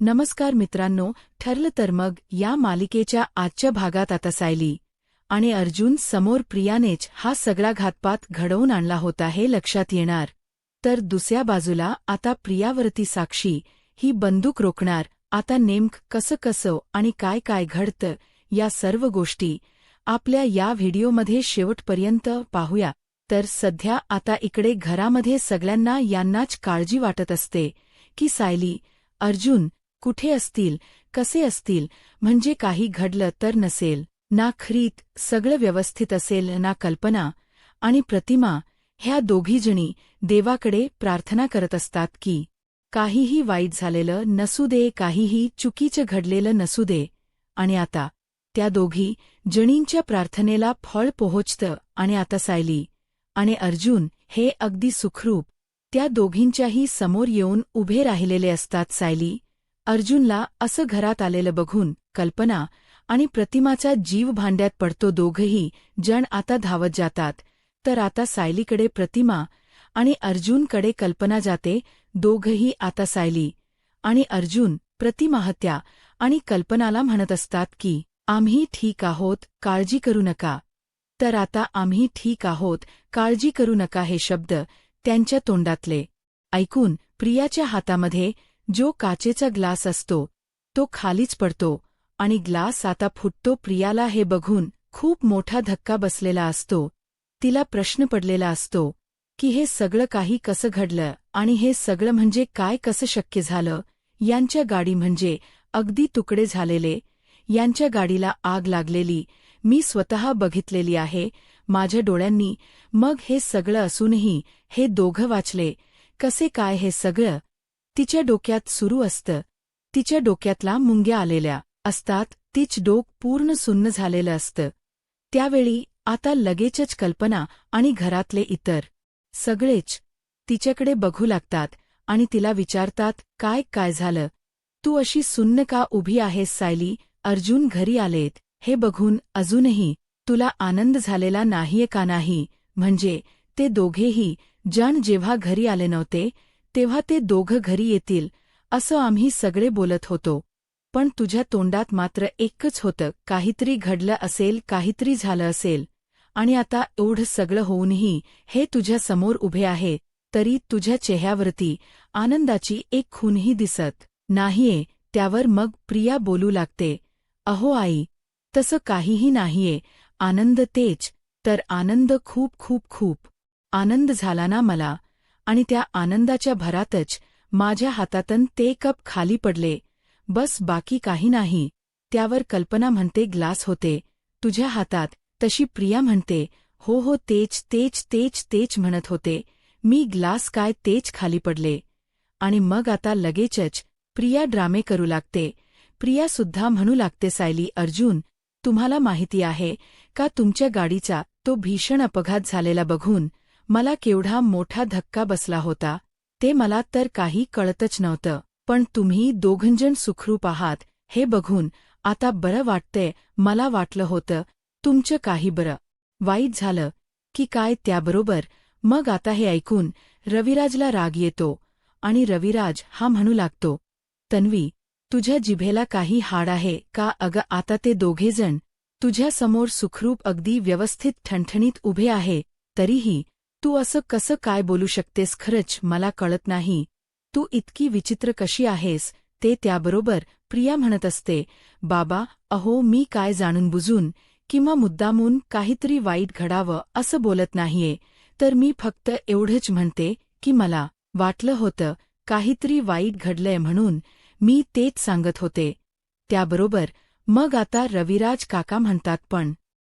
नमस्कार मित्रांनो, ठरलं तर मग या मालिकेच्या आजच्या भागात आता सायली आणि अर्जुन समोर प्रियानेच हा सगळा घातपात घडवून आणला होता हे लक्षात येणार. तर दुसऱ्या बाजूला आता प्रियावरती साक्षी ही बंदूक रोखणार. आता कसं कसं आणि काय काय घडतं या सर्व गोष्टी आपल्या या व्हिडिओमध्ये शेवटपर्यंत पाहूया. तर सध्या आता इकडे घरामध्ये सगळ्यांना यांनाच काळजी वाटत असते की सायली, अर्जुन कुठे असतील, कसे असतील, म्हणजे काही घडलं तर नसेल ना. खरीत सगळं व्यवस्थित असेल ना. कल्पना आणि प्रतिमा ह्या दोघीजणी देवाकडे प्रार्थना करत असतात की काहीही वाईट झालेलं नसू दे, काहीही चुकीचं घडलेलं नसू दे. आणि आता त्या दोघी जणींच्या प्रार्थनेला फळ पोहोचतं आणि आता सायली आणि अर्जुन हे अगदी सुखरूप त्या दोघींच्याही समोर येऊन उभे राहिलेले असतात. सायली अर्जुनला असं घरात आलेलं बघून कल्पना आणि प्रतिमाचा जीव भांड्यात पडतो. दोघंही जण आता धावत जातात. तर आता सायलीकडे प्रतिमा आणि अर्जुनकडे कल्पना जाते. दोघंही आता सायली आणि अर्जुन प्रतिमाहत्या आणि कल्पनाला म्हणत असतात की आम्ही ठीक आहोत, काळजी करू नका. तर आता आम्ही ठीक आहोत, काळजी करू नका हे शब्द त्यांच्या तोंडातले ऐकून प्रियाच्या हातामध्ये जो काचेचा ग्लास असतो तो खालीच पडतो आणि ग्लास आता फुटतो. प्रियाला हे बघून खूप मोठा धक्का बसलेला असतो. तिला प्रश्न पडलेला असतो की हे सगळं काही कसं घडलं आणि हे सगळं म्हणजे काय, कसं शक्य झालं. यांच्या गाडी म्हणजे अगदी तुकडे झालेले, यांच्या गाडीला आग लागलेली मी स्वतः बघितलेली आहे माझ्या डोळ्यांनी. मग हे सगळं असूनही हे दोघं वाचले कसे काय, हे सगळं तिच्या डोक्यात सुरू असतं. तिच्या डोक्यातला मुंग्या आलेल्या असतात, तिच डोक पूर्ण सुन्न झालेलं असतं. त्यावेळी आता लगेचच कल्पना आणि घरातले इतर सगळेच तिच्याकडे बघू लागतात आणि तिला विचारतात काय काय झालं, तू अशी सुन्न का उभी आहेस. सायली, अर्जुन घरी आलेत हे बघून अजूनही तुला आनंद झालेला नाहीये का. नाही म्हणजे ते दोघेही जण जेव्हा घरी आले नव्हते तेव्हा ते दोघं घरी येतील असं आम्ही सगळे बोलत होतो, पण तुझ्या तोंडात मात्र एकच होतं, काहीतरी घडलं असेल, काहीतरी झालं असेल. आणि आता एवढं सगळं होऊनही हे तुझ्या समोर उभे आहे तरी तुझ्या चेहऱ्यावरती आनंदाची एक खूनही दिसत नाहीये. त्यावर मग प्रिया बोलू लागते, अहो आई, तसं काहीही नाहीये, आनंद तेच तर आनंद, खूप खूप खूप आनंद झाला ना मला. आणि त्या आनंदाच्या भरातच माझ्या हातातून ते कप खाली पडले, बस बाकी काही नाही. त्यावर कल्पना म्हणते ग्लास होते तुझ्या हातात. तशी प्रिया म्हणते हो हो, तेच तेच तेच तेच म्हणत होते मी, ग्लास काय तेच खाली पडले. आणि मग आता लगेचच प्रिया ड्रामे करू लागते. प्रियासुद्धा म्हणू लागते सायली, अर्जुन, तुम्हाला माहिती आहे का तुमच्या गाडीचा तो भीषण अपघात झालेला बघून मला केवढा मोठा धक्का बसला होता. ते मला तर काही कळतच नव्हतं, पण तुम्ही दोघंजण सुखरूप आहात हे बघून आता बरं वाटतंय. मला वाटलं होतं तुमचं काही बरं वाईट झालं की काय. त्याबरोबर मग आता हे ऐकून रविराजला राग येतो आणि रविराज हा म्हणू लागतो, तन्वी, तुझ्या जिभेला काही हाड आहे का. अगं आता ते दोघेजण तुझ्यासमोर सुखरूप अगदी व्यवस्थित ठणठणीत उभे आहे तरीही तू असं कसं काय बोलू शकतेस. खरंच मला कळत नाही तू इतकी विचित्र कशी आहेस ते. त्याबरोबर प्रिया म्हणत असते, बाबा अहो, मी काय जाणून बुजून किंवा मुद्दामून काहीतरी वाईट घडावं असं बोलत नाहीये, तर मी फक्त एवढंच म्हणते की मला वाटलं होतं काहीतरी वाईट घडलंय म्हणून मी तेच सांगत होते. त्याबरोबर मग आता रविराज काका म्हणतात, पण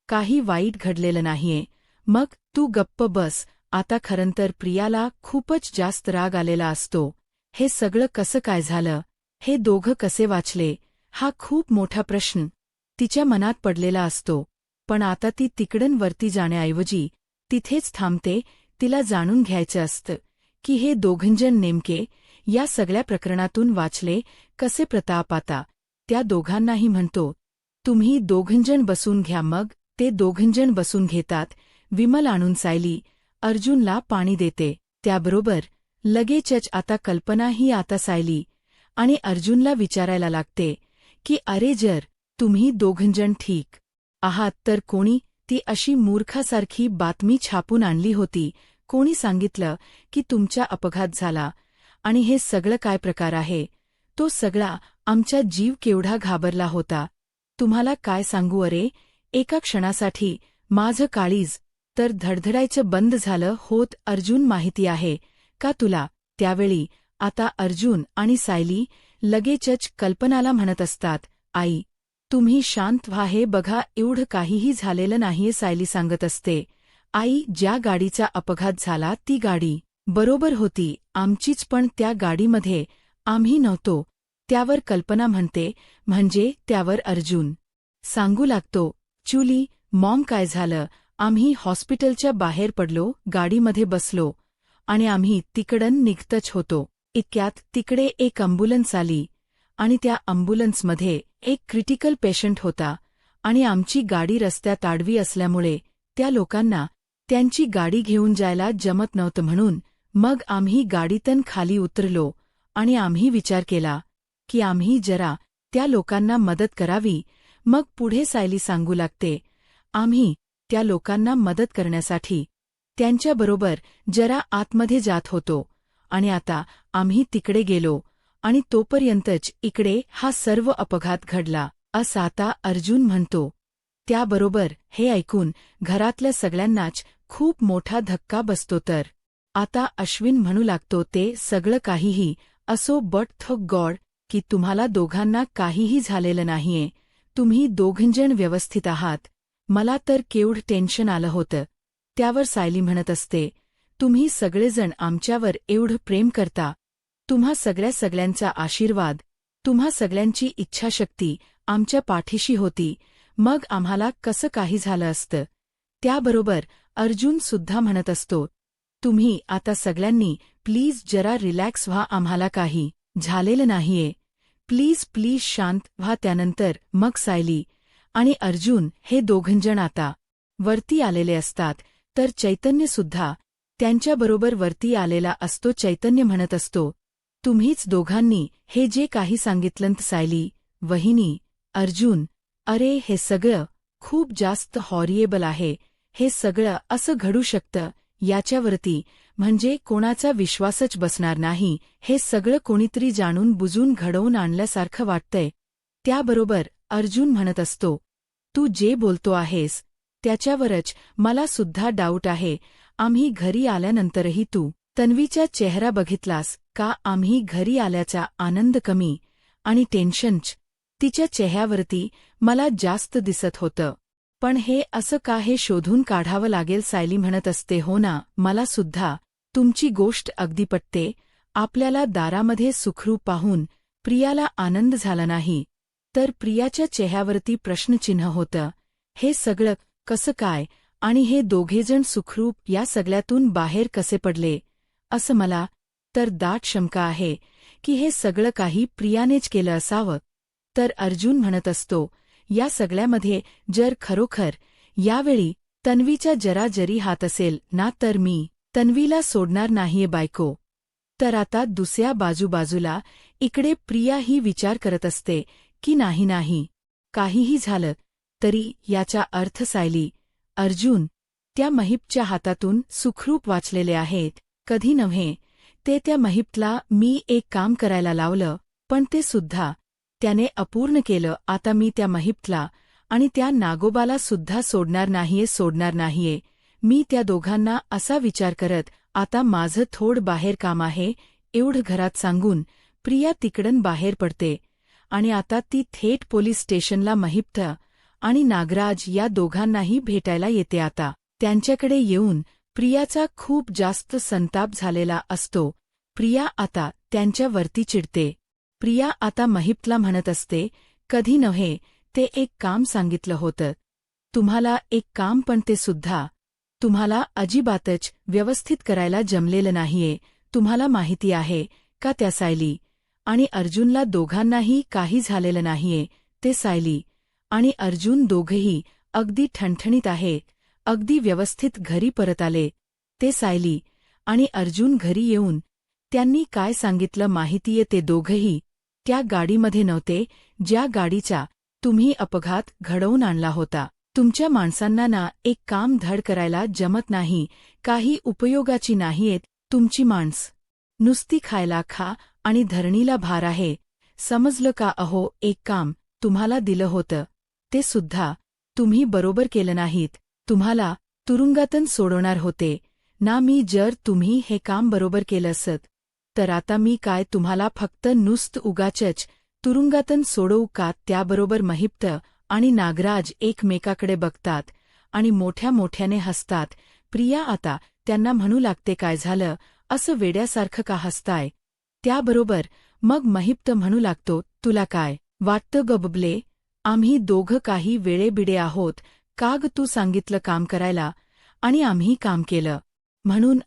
काही वाईट घडलेलं नाहीये, मग तू गप्प बस. आता खरंतर प्रियाला खूपच जास्त राग आलेला असतो. हे सगळं कसं काय झालं, हे दोघं कसे वाचले, हा खूप मोठा प्रश्न तिच्या मनात पडलेला असतो. पण आता ती तिकडून वरती जाण्याऐवजी तिथेच थांबते. तिला जाणून घ्यायचं असतं की हे दोघंजण नेमके या सगळ्या प्रकरणातून वाचले कसे. प्रताप आता त्या दोघांनाही म्हणतो, तुम्ही दोघंजण बसून घ्या. मग ते दोघंजण बसून घेतात. विमल आणून सायली अर्जुनला पाणी देते. त्याबरोबर लगेचच आता कल्पना ही आता सायली आणि अर्जुनला विचारायला लागते की अरे जर तुम्ही दोघंजण ठीक आहात तर कोणी ती अशी मूर्खासारखी बातमी छापून आणली होती, कोणी सांगितलं की तुमचा अपघात झाला आणि हे सगळं काय प्रकार आहे. तो सगळा आमचा जीव केवढा घाबरला होता. तुम्हाला काय सांगू अरे, एका क्षणासाठी माझं काळीज तर धडधडायचं बंद झालं होत. अर्जुन माहिती आहे का तुला त्यावेळी. आता अर्जुन आणि सायली लगेचच कल्पनाला म्हणत असतात, आई तुम्ही शांत व्हा, हे बघा एवढं काहीही झालेलं नाहीये. सायली सांगत असते, आई ज्या गाडीचा अपघात झाला ती गाडी बरोबर होती आमचीच, पण त्या गाडीमध्ये आम्ही नव्हतो. त्यावर कल्पना म्हणते, म्हणजे त्यावर अर्जुन सांगू लागतो, चुली मॉम काय झालं, आम्ही हॉस्पिटलच्या बाहेर पडलो, गाडीमध्ये बसलो आणि आम्ही तिकडून निघतच होतो. इतक्यात तिकडे एक अॅम्ब्युलन्स आली आणि त्या अॅम्ब्युलन्समध्ये एक क्रिटिकल पेशंट होता आणि आमची गाडी रस्त्यात आडवी असल्यामुळे त्या लोकांना त्यांची गाडी घेऊन जायला जमत नव्हतं. म्हणून मग आम्ही गाडीतून खाली उतरलो आणि आम्ही विचार केला की आम्ही जरा त्या लोकांना मदत करावी. मग पुढे सायली सांगू लागते, आम्ही त्या लोकांना मदत करण्यासाठी त्यांच्याबरोबर जरा आतमध्ये जात होतो आणि आता आम्ही तिकडे गेलो आणि तोपर्यंतच इकडे हा सर्व अपघात घडला, असं आता अर्जुन म्हणतो. त्याबरोबर हे ऐकून घरातल्या सगळ्यांनाच खूप मोठा धक्का बसतो. तर आता अश्विन म्हणू लागतो, ते सगळं काहीही असो बट थँक गॉड की तुम्हाला दोघांना काहीही झालेलं नाहीये, तुम्ही दोघंजण व्यवस्थित आहात. मला तर केवढं टेन्शन आलं होतं. त्यावर सायली म्हणत असते, तुम्ही सगळेजण आमच्यावर एवढं प्रेम करता, तुम्हा सगळ्यांचा आशीर्वाद, तुम्हा सगळ्यांची इच्छाशक्ती आमच्या पाठीशी होती, मग आम्हाला कसं काही झालं असतं. त्याबरोबर अर्जुन सुद्धा म्हणत असतो, तुम्ही आता सगळ्यांनी प्लीज जरा रिलॅक्स व्हा, आम्हाला काही झालेलं नाहीये, प्लीज प्लीज शांत व्हा. त्यानंतर मग सायली आणि अर्जुन हे दोघंजण आता वरती आलेले असतात, तर चैतन्यसुद्धा त्यांच्याबरोबर वरती आलेला असतो. चैतन्य म्हणत असतो, तुम्हीच दोघांनी हे जे काही सांगितलं. सायली, वहिनी, अर्जुन, अरे हे सगळं खूप जास्त हॉरिएबल आहे, हे सगळं असं घडू शकतं याच्यावरती म्हणजे कोणाचा विश्वासच बसणार नाही. हे सगळं कोणीतरी जाणून बुजून घडवून आणल्यासारखं वाटतंय. त्याबरोबर अर्जुन म्हणत असतो, तू जे बोलतो आहेस त्याच्यावरच मला सुद्धा डाऊट आहे. आम्ही घरी आल्यानंतरही तू तन्वीचा चेहरा बघितलास का? आम्ही घरी आल्याचा आनंद कमी आणि टेन्शनच तिच्या चेहऱ्यावरती मला जास्त दिसत होतं. पण हे असं का हे शोधून काढावं लागेल. सायली म्हणत असते, हो ना, मला सुद्धा तुमची गोष्ट अगदी पटते. आपल्याला दारामध्ये सुखरूप पाहून प्रियाला आनंद झाला नाही, तर प्रियाच्या चेहऱ्यावरती प्रश्नचिन्ह होतं. हे सगळं कसं काय आणि हे दोघेजण सुखरूप या सगळ्यातून बाहेर कसे पडले, असं मला तर दाट शंका आहे की हे सगळं काही प्रियानेच केलं असावं. तर अर्जुन म्हणत असतो, या सगळ्यामध्ये जर खरोखर यावेळी तन्वीचा जरा जरी हात असेल ना, तर मी तन्वीला सोडणार नाहीये बायको. तर आता दुसऱ्या बाजूला इकडे प्रिया ही विचार करत असते की नाही काहीही झालं तरी याचा अर्थ सायली, अर्जुन त्या महिपच्या हातातून सुखरूप वाचलेले आहेत. कधी नव्हे ते त्या महिपला मी एक काम करायला लावलं, पण ते सुद्धा त्याने अपूर्ण केलं. आता मी त्या महिपला आणि त्या नागोबाला सुद्धा सोडणार नाहीये. मी त्या दोघांना असा विचार करत आता माझं थोडं बाहेर काम आहे एवढं घरात सांगून प्रिया तिकडून बाहेर पडते आणि आता ती थेट पोलीस स्टेशनला महिप्त आणि नागराज या दोघांनाही भेटायला येते. आता त्यांच्याकडे येऊन प्रियाचा खूप जास्त संताप झालेला असतो. प्रिया आता त्यांच्यावरती चिडते. प्रिया आता महिपला म्हणत असते, कधी नव्हे ते एक काम सांगितलं होतं तुम्हाला, एक काम, पण ते सुद्धा तुम्हाला अजिबातच व्यवस्थित करायला जमलेलं नाहीये. तुम्हाला माहिती आहे का त्या सायली आणि अर्जुनला दोघांनाही काही झालेलं नाहीये. ते सायली आणि अर्जुन दोघेही अगदी ठणठणीत आहेत, अगदी व्यवस्थित घरी परत आले. ते सायली आणि अर्जुन घरी येऊन त्यांनी काय सांगितलं माहितीये, ते दोघंही त्या गाडीमध्ये नव्हते ज्या गाडीचा तुम्ही अपघात घडवून आणला होता. तुमच्या माणसांना ना एक काम धड करायला जमत नाही, काही उपयोगाची नाहीयेत तुमची माणस. नुसती खायला खा आणि धरणीला भार आहे. समजलं का? अहो, एक काम तुम्हाला दिलं होतं, ते सुद्धा तुम्ही बरोबर केलं नाहीत. तुम्हाला तुरुंगातून सोडवणार होते ना मी. जर तुम्ही हे काम बरोबर केलं असत तर आता मी काय तुम्हाला फक्त नुसतं उगाचच तुरुंगातून सोडवू का? त्याबरोबर महिप्त आणि नागराज एकमेकाकडे बघतात आणि मोठ्या मोठ्याने हसतात. प्रिया आता त्यांना म्हणू लागते, काय झालं, असं वेड्यासारखं का हसताय? त्याबरोबर मग महिप्त म्हणू लागतो, तुला काय वाटतं ग बबले? आम्ही दोघं काही वेळेबिडे आहोत का ग? तू सांगितलं काम करायला आणि आम्ही काम केलं म्हणून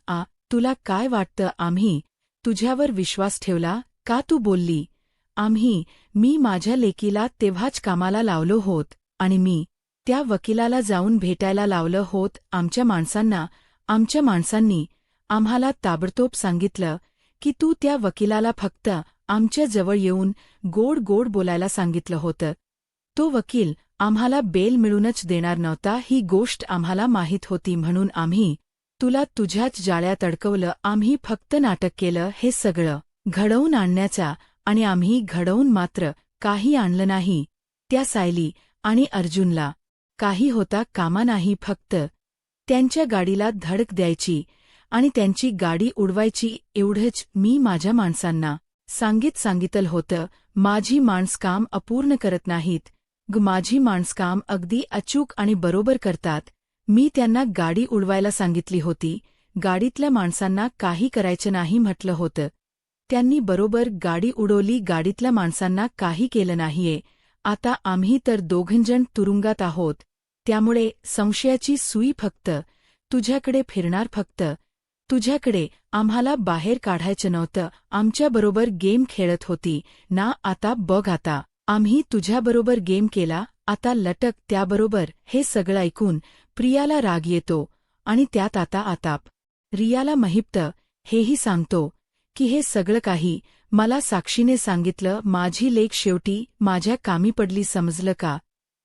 तुला काय वाटतं आम्ही तुझ्यावर विश्वास ठेवला का? तू बोलली मी माझ्या लेकीला तेव्हाच कामाला लावलो होत आणि मी त्या वकिलाला जाऊन भेटायला लावलं होत. आमच्या माणसांनी आम्हाला ताबडतोब सांगितलं की तू त्या वकिलाला फक्त आमच्या जवळ येऊन गोड गोड बोलायला सांगितलं होतं. तो वकील आम्हाला बेल मिळूनच देणार नव्हता, ही गोष्ट आम्हाला माहीत होती म्हणून आम्ही तुला तुझ्याच जाळ्यात अडकवलं. आम्ही फक्त नाटक केलं हे सगळं घडवून आणण्याचा आणि आम्ही घडवून मात्र काही आणलं नाही. त्या सायली आणि अर्जुनला काही होता कामा नाही, फक्त त्यांच्या गाडीला धडक द्यायची आणि त्यांची गाडी उडवायची एवढंच. मी माझ्या माणसांना सांगितलं होतं, माझी माणसं काम अपूर्ण करत नाहीत माझी माणसं काम अगदी अचूक आणि बरोबर करतात. मी त्यांना गाडी उडवायला सांगितली होती, गाडीतल्या माणसांना काही करायचं नाही म्हटलं होतं. त्यांनी बरोबर गाडी उडवली, गाडीतल्या माणसांना काही केलं नाहीये. आता आम्ही तर दोघंजण तुरुंगात आहोत, त्यामुळे संशयाची सुई फक्त तुझ्याकडे फिरणार, फक्त तुझ्याकडे. आम्हाला बाहेर काढायचं नव्हतं, आमच्याबरोबर गेम खेळत होती ना. आता बघ, आता आम्ही तुझ्याबरोबर गेम केला, आता लटक. त्याबरोबर हे सगळं ऐकून प्रियाला राग येतो आणि त्यात आता आताप. रियाला महिप्त हेही सांगतो की हे सगळं काही मला साक्षीने सांगितलं, माझी लेक शेवटी माझ्या कामी पडली, समजलं का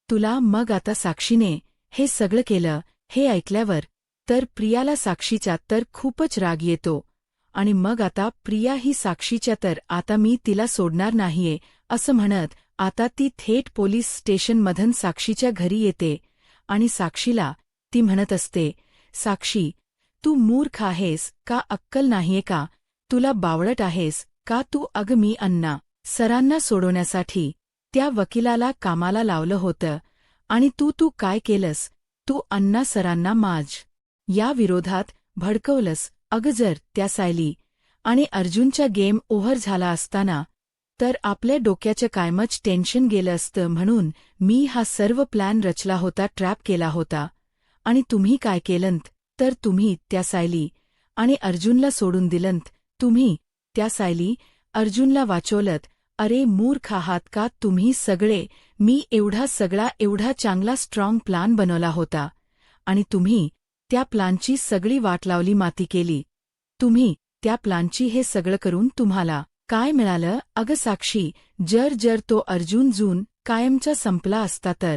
तुला? मग आता साक्षीने हे सगळं केलं हे ऐकल्यावर तर प्रियाला साक्षीचा तर खूपच राग येतो आणि मग आता प्रिया ही साक्षीच्या तर आता मी तिला सोडणार नाहीये असं म्हणत आता ती थेट पोलीस स्टेशनमधून साक्षीच्या घरी येते आणि साक्षीला ती म्हणत असते, साक्षी, तू मूर्ख आहेस का? अक्कल नाहीये का तुला? बावळट आहेस का तू? अगं, मी अण्णा सरांना सोडवण्यासाठी त्या वकिलाला कामाला लावलं होतं आणि तू काय केलंस? तू अण्णा सरांना या विरोधात भडकवलंस. अगं, जर त्या सायली आणि अर्जुनचा गेम ओव्हर झाला असताना तर आपल्या डोक्याचं कायमच टेन्शन गेलं असतं, म्हणून मी हा सर्व प्लॅन रचला होता, ट्रॅप केला होता. आणि तुम्ही काय केलंत तर तुम्ही त्या सायली आणि अर्जुनला सोडून दिलंत. तुम्ही त्या सायली अर्जुनला वाचवलंत. अरे मूर्ख आहात का तुम्ही सगळे? मी एवढा चांगला स्ट्रॉंग प्लान बनवला होता आणि तुम्ही त्या प्लानची सगळी वाट लावली, माती केली. तुम्ही त्या प्लानची हे सगळं करून तुम्हाला काय मिळालं? अगं साक्षी, जर तो अर्जुन जून कायमचा संपला असता तर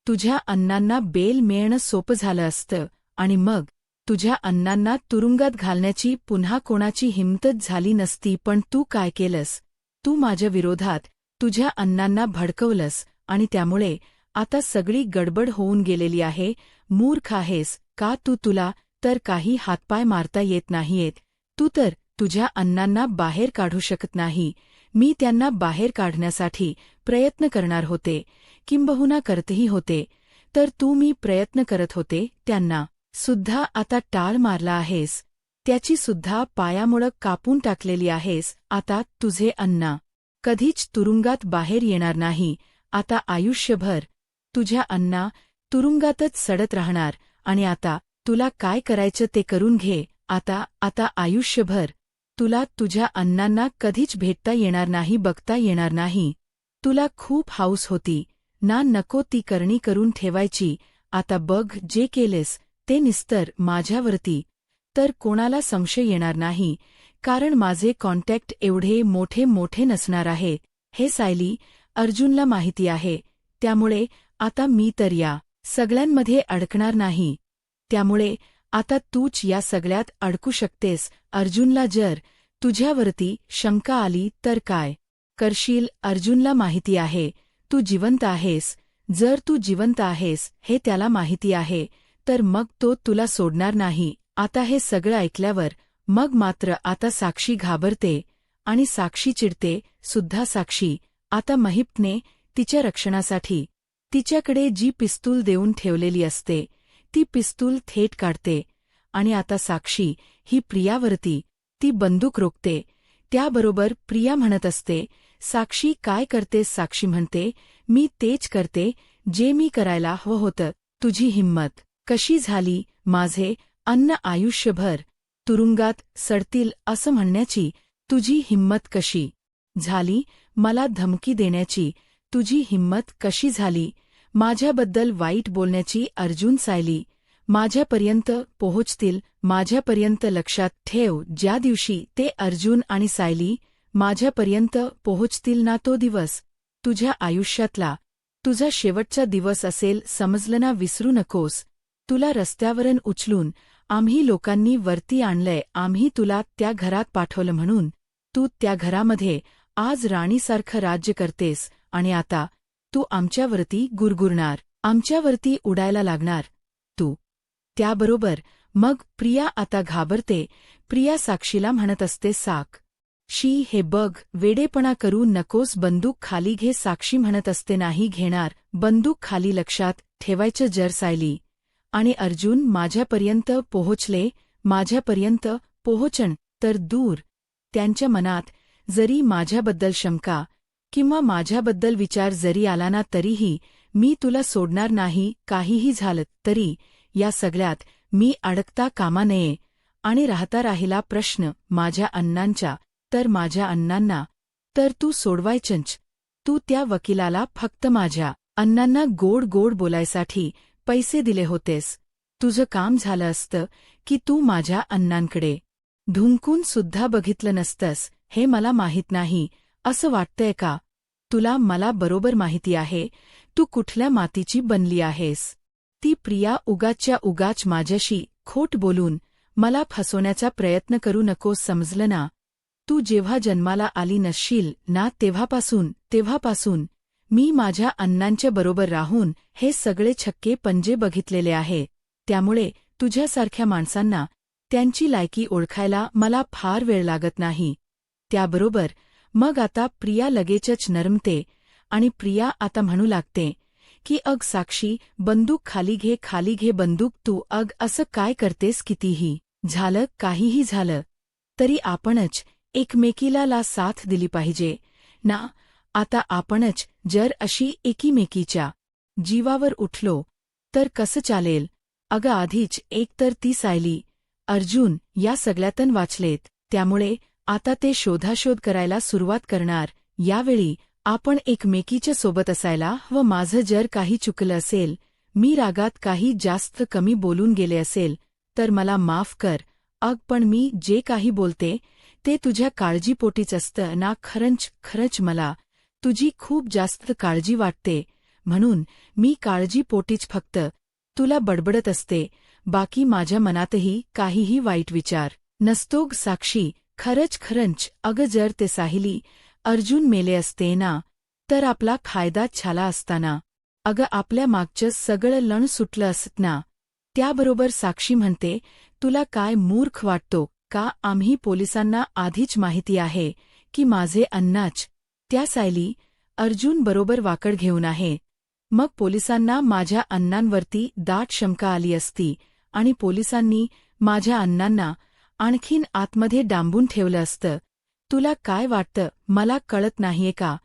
तुझ्या अण्णांना बेल मिळणं सोपं झालं असतं आणि मग तुझ्या अण्णांना तुरुंगात घालण्याची पुन्हा कोणाची हिंमतच झाली नसती. पण तू काय केलंस? तू माझ्या विरोधात तुझ्या अण्णांना भडकवलंस आणि त्यामुळे आता सगळी गडबड होऊन गेलेली आहे. मूर्ख आहेस का तू? तुला तर काही हातपाय मारता येत नाहीयेत. तू तर तुझ्या अण्णांना बाहेर काढू शकत नाही. मी त्यांना बाहेर काढण्यासाठी प्रयत्न करणार होते, किंबहुना करतही होते, तर तू मी प्रयत्न करत होते त्यांना सुद्धा आता टाळ मारला आहेस, त्याची सुद्धा पायामुळं कापून टाकलेली आहेस. आता तुझे अण्णा कधीच तुरुंगात बाहेर येणार नाही. आता आयुष्यभर तुझ्या अण्णा तुरुंगातच सडत राहणार आणि आता तुला काय करायचं ते करून घे. आता आयुष्यभर तुला तुझ्या अण्णांना कधीच भेटता येणार नाही, बघता येणार नाही. तुला खूप हौस होती ना, नको ती करणी करून ठेवायची. आता बघ, जे केलेस ते निस्तर माझ्यावरती तर कोणाला संशय येणार नाही, कारण माझे कॉन्टॅक्ट एवढे मोठे नसणार आहे. हे सायली, अर्जुनला माहिती आहे, त्यामुळे आता मी तर या सगळ्यांमध्ये अडकणार नाही. त्यामुळे आता तूच या सगळ्यात अडकू शकतेस. अर्जुनला जर तुझ्यावरती शंका आली तर काय करशील? अर्जुनला माहिती आहे तू जिवंत आहेस. जर तू जिवंत आहेस हे त्याला माहिती आहे, तर मग तो तुला सोडणार नाही. आता हे सगळं ऐकल्यावर मग मात्र आता साक्षी घाबरते आणि साक्षी चिडते सुद्धा. साक्षी आता महिपने तिच्या रक्षणासाठी तिच्याकडे जी पिस्तूल देऊन ठेवलेली असते ती पिस्तूल थेट काढते आणि आता साक्षी ही प्रियावरती ती बंदूक रोखते. त्याबरोबर प्रिया म्हणत असते, साक्षी काय करतेस? साक्षी म्हणते, मी तेच करते जे मी करायला हवं होतं. तुझी हिंमत कशी झाली? माझे अन्न आयुष्यभर तुरुंगात सडतील असं म्हणण्याची तुझी हिंमत कशी झाली? मला धमकी देण्याची तुझी हिंमत कशी झाली? माझ्याबद्दल वाईट बोलण्याची? अर्जुन, सायली माझ्यापर्यंत पोहोचतील. माझ्यापर्यंत लक्षात ठेव, ज्या दिवशी ते अर्जुन आणि सायली माझ्यापर्यंत पोहोचतील ना, तो दिवस तुझ्या आयुष्यातला तुझा शेवटचा दिवस असेल. समजलं ना? विसरू नकोस. तुला रस्त्यावरून उचलून आम्ही लोकांनी वरती आणलंय. आम्ही तुला त्या घरात पाठवलं म्हणून तू त्या घरामध्ये आज राणीसारखं राज्य करतेस आणि आता तू आमच्यावरती गुरगुरणार, आमच्यावरती उडायला लागणार तू. त्याबरोबर मग प्रिया आता घाबरते. प्रिया साक्षीला म्हणत असते, साक्षी हे बघ, वेडेपणा करू नकोस, बंदूक खाली घे. साक्षी म्हणत असते, नाही घेणार बंदूक खाली. लक्षात ठेवायचं, जर सायली आणि अर्जुन माझ्यापर्यंत पोहोचले, माझ्यापर्यंत पोहोचण तर दूर. त्यांच्या मनात जरी माझ्याबद्दल शंका किंवा माझ्याबद्दल विचार जरी आला ना, तरीही मी तुला सोडणार नाही. काहीही झालं तरी या सगळ्यात मी अडकता कामा नये. आणि राहता राहिला प्रश्न माझ्या अण्णांचा, तर माझ्या अण्णांना तर तू सोडवायचंच. तू त्या वकिलाला फक्त माझ्या अण्णांना गोड गोड बोलायसाठी पैसे दिले होतेस. तुझं काम झालं असतं की तू माझ्या अण्णांकडे ढुंकून सुद्धा बघितलं नसतंस. हे मला माहीत नाही असं वाटतंय का तुला? मला बरोबर माहिती आहे तू कुठल्या मातीची बनली आहेस. ती प्रिया, उगाचच्या उगाच माझ्याशी खोट बोलून मला फसवण्याचा प्रयत्न करू नकोस. समजलं ना? तू जेव्हा जन्माला आली नसशील ना, तेव्हापासून मी माझ्या अण्णांच्या बरोबर राहून हे सगळे छक्के पंजे बघितलेले आहे. त्यामुळे तुझ्यासारख्या माणसांना त्यांची लायकी ओळखायला मला फार वेळ लागत नाही. त्याबरोबर मग आता प्रिया लगेचच नरमते आणि प्रिया आता म्हणू लागते की अग साक्षी, बंदूक खाली घे, खाली घे बंदूक. तू अग असं काय करतेस? कितीही झालं, काहीही झालं तरी आपणच एकमेकीला साथ दिली पाहिजे ना. आता आपणच जर अशी एकीमेकीच्या जीवावर उठलो तर कसं चालेल? अगं आधीच एकतर ती सायली, अर्जुन या सगळ्यातून वाचलेत, त्यामुळे आता ते शोधाशोध करायला सुरुवात करणार. यावेळी आपण एकमेकीच्या सोबत असायला व माझं जर काही चुकलं असेल, मी रागात काही जास्त कमी बोलून गेले असेल तर मला माफ कर. पण मी जे काही बोलते ते तुझ्या काळजीपोटीच असतं ना. खरंच मला तुझी खूप जास्त काळजी वाटते, म्हणून मी काळजीपोटीच फक्त तुला बडबडत असते. बाकी माझ्या मनातही काहीही वाईट विचार नसतो. साक्षी, खरंच अगं जर ते साहिली, अर्जुन मेले असते ना, तर आपला फायदाच झाला असताना. अगं आपल्या मागचं सगळं लन सुटलं असत ना. त्याबरोबर साक्षी म्हणते, तुला काय मूर्ख वाटतो का? आम्ही पोलिसांना आधीच माहिती आहे की माझे अण्णाच त्या सायली, अर्जुन बरोबर वाकड घेऊन आहे. मग पोलिसांना माझ्या अण्णांवरती दाट शंका आली असती आणि पोलिसांनी माझ्या अण्णांना आणखीन आतमध्ये डांबून ठेवलं असतं. तुला काय वाटतं? मला कळत नाहीये का?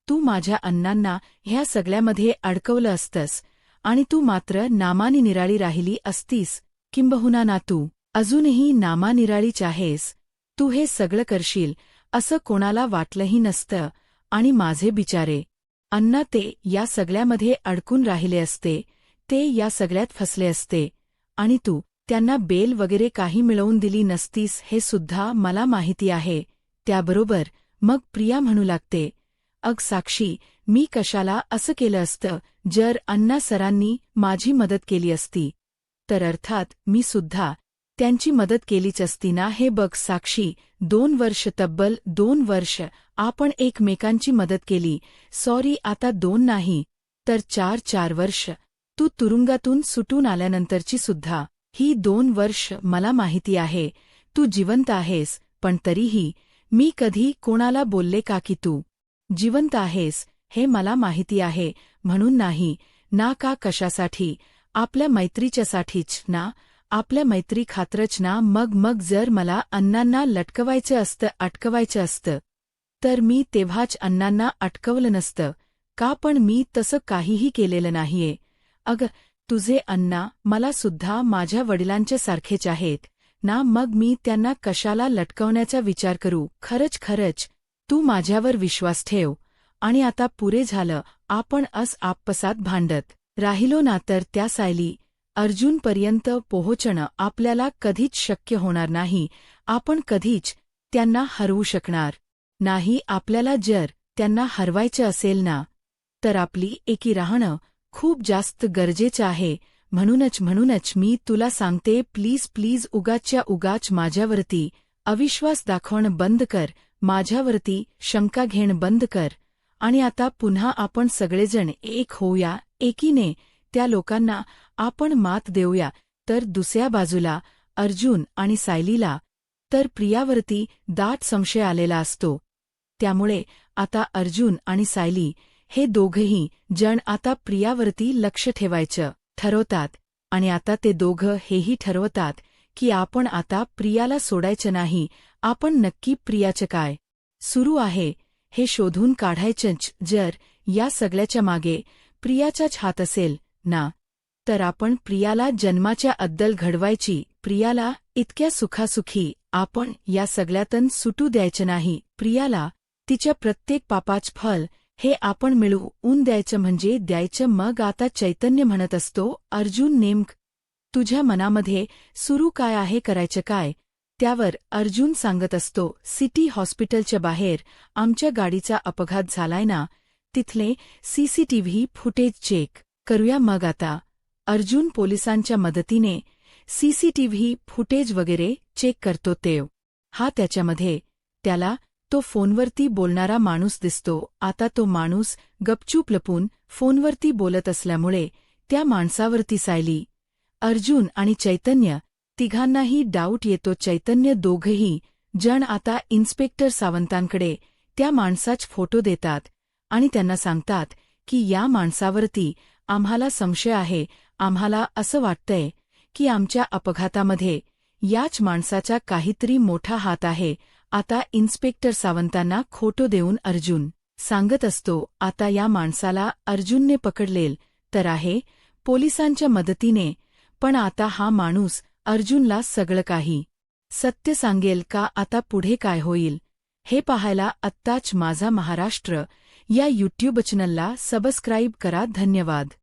तू माझ्या अण्णांना ह्या सगळ्यामध्ये अडकवलं असतंस आणि तू मात्र नामानी निराळी राहिली असतीस. किंबहुना ना, तू अजूनही नामानिराळीच आहेस. तू हे सगळं करशील असं कोणाला वाटलंही नसतं आणि माझे बिचारे अण्णा ते या सगळ्यामध्ये अडकून राहिले असते, ते या सगळ्यात फसले असते आणि तू त्यांना बेल वगैरे काही मिळवून दिली नसतीस, हे सुद्धा मला माहिती आहे. त्याबरोबर मग प्रिया म्हणू लागते, अग साक्षी, मी कशाला असं केलं असतं जर अण्णा सरांनी माझी मदत केली असती तर अर्थात मी सुद्धा त्यांची मदत केलीच असती ना. हे बघ साक्षी, 2 वर्ष, तब्बल 2 वर्ष आपण एकमेकांची मदत केली. सॉरी, आता 2 नाही तर 4 वर्ष. तू तुरुंगातून सुटून आल्यानंतरची सुद्धा ही 2 वर्ष मला माहिती आहे तू जिवंत आहेस, पण तरीही मी कधी कोणाला बोलले का की तू जिवंत आहेस? हे मला माहिती आहे म्हणून नाही ना. का कशासाठी? आपल्या मैत्रीच्यासाठीच ना, आपल्या मैत्री खात्रच ना. मग जर मला अण्णांना लटकवायचं असतं, अटकवायचं असतं तर मी तेव्हाच अण्णांना अटकवलं नसतं का? पण मी तसं काहीही केलेलं नाहीये. अगं, तुझे अण्णा मला सुद्धा माझ्या वडिलांच्या सारखेच आहेत ना. मग मी त्यांना कशाला लटकवण्याचा विचार करू? खरंच तू माझ्यावर विश्वास ठेव. आणि आता पुरे झालं, आपण आपसात भांडत राहिलो ना तर त्या सायली अर्जुनपर्यंत पोहोचणं आपल्याला कधीच शक्य होणार नाही. आपण कधीच त्यांना हरवू शकणार नाही. आपल्याला जर त्यांना हरवायचं असेल ना तर आपली एकी राहणं खूप जास्त गरजेचं आहे. म्हणूनच मी तुला सांगते, प्लीज उगाच माझ्यावरती अविश्वास दाखवणं बंद कर, माझ्यावरती शंका घेणं बंद कर. आणि आता पुन्हा आपण सगळेजण एक होऊया, एकीने त्या लोकांना आपण मात देऊया. तर दुसऱ्या बाजूला अर्जुन आणि सायलीला तर प्रियावरती दाट संशय आलेला असतो. त्यामुळे आता अर्जुन आणि सायली हे दोघंही जण आता प्रियावरती लक्ष ठेवायचं ठरवतात. आणि आता ते दोघं हेही ठरवतात की आपण आता प्रियाला सोडायचं नाही. आपण नक्की प्रियाचं काय सुरू आहे हे शोधून काढायचंच. जर या सगळ्याच्या मागे प्रियाचाच हात असेल ना तर आपण प्रियाला जन्माच्या अद्दल घडवायची. प्रियाला इतक्या सुखासुखी आपण या सगळ्यातून सुटू द्यायचं नाही. प्रियाला तिच्या प्रत्येक पापाचं फल हे आपण मिळवून द्यायचं म्हणजे द्यायचं. मग आता चैतन्य म्हणत असतो, अर्जुन नेमकं तुझ्या मनामध्ये सुरू काय आहे, करायचं काय? त्यावर अर्जुन सांगत असतो, सिटी हॉस्पिटलच्या बाहेर आमच्या गाडीचा अपघात झालाय ना, तिथले सीसीटीव्ही फुटेज चेक करूया. मग आता अर्जुन पोलिसांच्या मदतीने सीसीटीव्ही फुटेज वगैरे चेक करतो. हा त्याच्यामध्ये त्याला तो फोनवरती बोलणारा माणूस दिसतो. आता तो माणूस गपचूप लपून फोनवरती बोलत असल्यामुळे त्या माणसावरती सायली, अर्जुन आणि चैतन्य तिघांनाही डाऊट येतो. चैतन्य दोघंही जण आता इन्स्पेक्टर सावंतांकडे त्या माणसाच फोटो देतात आणि त्यांना सांगतात की या माणसावरती आम्हाला संशय आहे. आम्हाला असं वाटतंय की आमच्या अपघातामध्ये याच माणसाचा काहीतरी मोठा हात आहे. आता इन्स्पेक्टर सावंतांना खोटं देऊन अर्जुन सांगत असतो, आता या माणसाला अर्जुनने पकडलेल तर आहे पोलिसांच्या मदतीने, पण आता हा माणूस अर्जुनला सगळं काही सत्य सांगेल का? आता पुढे काय होईल हे पाहायला आत्ताच माझा महाराष्ट्र या यूट्यूब चॅनलला सबस्क्राईब करा. धन्यवाद.